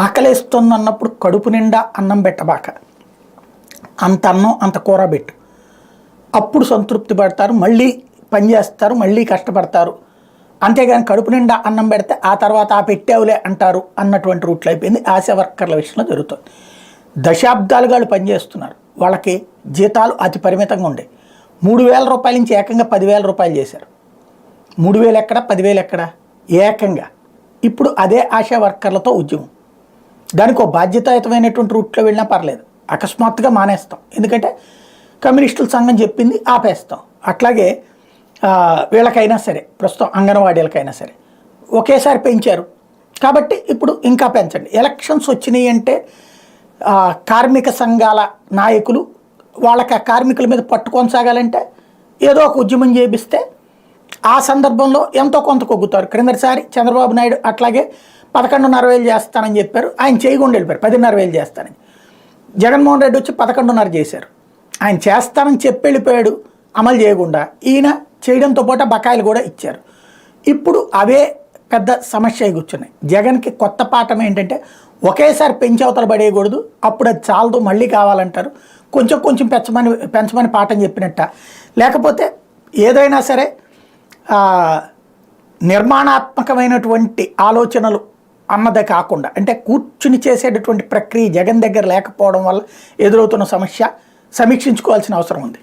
ఆకలేస్తుంది అన్నప్పుడు కడుపు నిండా అన్నం పెట్టబాక, అంత అన్నం అంత కూర పెట్టు, అప్పుడు సంతృప్తి పడతారు, మళ్ళీ పని చేస్తారు, మళ్ళీ కష్టపడతారు. అంతేగాని కడుపు నిండా అన్నం పెడితే ఆ తర్వాత ఆ పెట్టేవులే అంటారు అన్నటువంటి రూట్లో అయిపోయింది. ఆశా వర్కర్ల విషయంలో జరుగుతుంది. దశాబ్దాలుగా వాళ్ళు పనిచేస్తున్నారు, వాళ్ళకి జీతాలు అతి పరిమితంగా ఉండే. 3,000 రూపాయల నుంచి ఏకంగా 10,000 రూపాయలు చేశారు. 3,000 ఎక్కడ, 10,000 ఎక్కడ, ఏకంగా. ఇప్పుడు అదే ఆశా వర్కర్లతో ఉద్యమం. దానికి ఒక బాధ్యతాయుతమైనటువంటి రూట్లో వెళ్ళినా పర్లేదు, అకస్మాత్తుగా మానేస్తాం, ఎందుకంటే కమ్యూనిస్టుల సంఘం చెప్పింది ఆపేస్తాం. అట్లాగే వీళ్ళకైనా సరే, ప్రస్తుతం అంగన్వాడీలకైనా సరే ఒకేసారి పెంచారు కాబట్టి ఇప్పుడు ఇంకా పెంచండి. ఎలక్షన్స్ వచ్చినాయి అంటే కార్మిక సంఘాల నాయకులు వాళ్ళకి ఆ కార్మికుల మీద పట్టు కొనసాగాలంటే ఏదో ఒక ఉద్యమం చేపిస్తే ఆ సందర్భంలో ఎంతో కొంత కొగ్గుతారు. క్రిందటిసారి చంద్రబాబు నాయుడు అట్లాగే 11,500 చేస్తానని చెప్పారు, ఆయన చేయకుండా వెళ్ళిపోయారు. 10,500 చేస్తానని. జగన్మోహన్ రెడ్డి వచ్చి 11,500 చేశారు. ఆయన చేస్తానని చెప్పి వెళ్ళిపోయాడు, అమలు చేయకుండా. ఈయన చేయడంతో పాటు బకాయిలు కూడా ఇచ్చారు. ఇప్పుడు అవే పెద్ద సమస్య కూర్చున్నాయి. జగన్కి కొత్త పాఠం ఏంటంటే ఒకేసారి పెంచి అవతల పడేయకూడదు, అప్పుడు అది చాలదు, మళ్ళీ కావాలంటారు. కొంచెం కొంచెం పెంచమని పాఠం చెప్పినట్ట. లేకపోతే ఏదైనా సరే నిర్మాణాత్మకమైనటువంటి ఆలోచనలు అన్నదే కాకుండా, అంటే కూర్చుని చేసేటటువంటి ప్రక్రియ జగన్ దగ్గర లేకపోవడం వల్ల ఎదురవుతున్న సమస్య సమీక్షించుకోవాల్సిన అవసరం ఉంది.